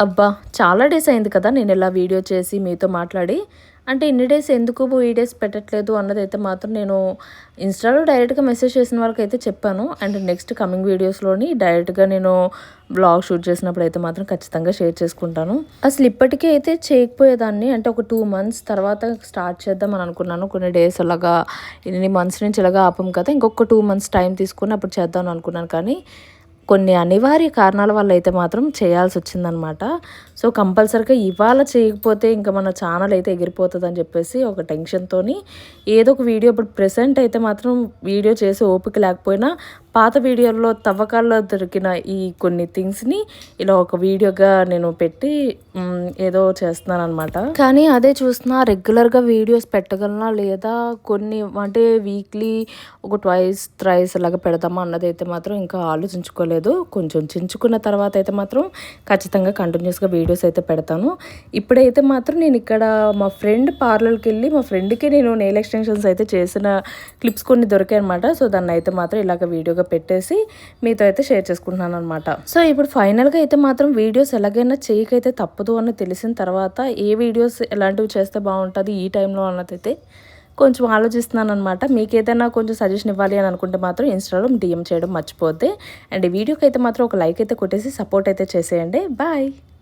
అబ్బా! చాలా డేస్ అయింది కదా నేనిలా వీడియో చేసి మీతో మాట్లాడి. అంటే ఇన్ని డేస్ ఎందుకు వీడియోస్ పెట్టట్లేదు అన్నదైతే మాత్రం నేను ఇన్‌స్టాలో డైరెక్ట్‌గా మెసేజ్ చేసిన వాళ్ళకైతే చెప్పాను. అండ్ నెక్స్ట్ కమింగ్ వీడియోస్‌లోని డైరెక్ట్‌గా నేను వ్లాగ్ షూట్ చేసినప్పుడైతే మాత్రం ఖచ్చితంగా షేర్ చేసుకుంటాను. అసలు ఇప్పటికే అయితే చేయకపోయేదాన్ని. అంటే ఒక 2 మంత్స్ తర్వాత స్టార్ట్ చేద్దామని అనుకున్నాను. కొన్ని డేస్ అలాగా ఇన్ని మంత్స్ నుంచి ఇలాగా ఆపాం కదా! ఇంకొక 2 మంత్స్ టైం తీసుకొని అప్పుడు చేద్దాం అనుకున్నాను. కానీ కొన్ని అనివార్య కారణాల వల్ల అయితే మాత్రం చేయాల్సొచ్చిందనమాట. సో, కంపల్సరీగా ఇవాళ చేయకపోతే ఇంక మన ఛానల్ అయితే ఎగిరిపోతదని చెప్పేసి ఒక టెన్షన్‌తోని ఏదో ఒక వీడియో ఇప్పుడు ప్రెజెంట్ అయితే మాత్రం వీడియో చేసే ఓపిక లేకపోయినా పాత వీడియోల్లో తవ్వకాల్లో దొరికిన ఈ కొన్ని థింగ్స్‌ని ఇలా ఒక వీడియోగా నేను పెట్టి ఏదో చేస్తున్నాననమాట. కానీ అదే చూస్తున్నా రెగ్యులర్‌గా వీడియోస్ పెట్టగలనా లేదా కొన్ని అంటే వీక్లీ ఒక ట్వైస్, థ్రైస్ అలాగా పెడదామా అన్నదైతే మాత్రం ఇంకా ఆలోచించుకోలేదు. కొంచెం చించుకున్న తర్వాత అయితే మాత్రం ఖచ్చితంగా కంటిన్యూస్‌గా వీడియోస్ అయితే పెడతాను. ఇప్పుడైతే మాత్రం నేనిక్కడ మా ఫ్రెండ్ పార్లర్‌కెళ్ళి మా ఫ్రెండ్‌కి నేను నెయిల్ ఎక్స్‌టెన్షన్స్ అయితే చేసిన క్లిప్స్ కొన్ని దొరికాయనమాట. సో, దాన్నయితే మాత్రం ఇలాగ వీడియోగా పెట్టేసి మీతో అయితే షేర్ చేసుకుంటున్నాననమాట. సో, ఇప్పుడు ఫైనల్‌గా అయితే మాత్రం వీడియోస్ ఎలాగైనా చేయకైతే తప్పదు అని తెలిసిన తర్వాత ఏ వీడియోస్ ఎలాంటివి చేస్తే బావుంటది ఈ టైంలో అన్నదైతే కొంచెం ఆలోచిస్తున్నాననమాట. మీకేదైనా కొంచెం సజెషన్ ఇవ్వాలి అని అనుకుంటే మాత్రం ఇన్‌స్టాలో డీఎం చేయడం మర్చిపోవద్దే. అండ్ ఈ వీడియోకైతే మాత్రం ఒక లైక్ అయితే కొట్టేసి సపోర్ట్ అయితే చేసేయండి. బాయ్.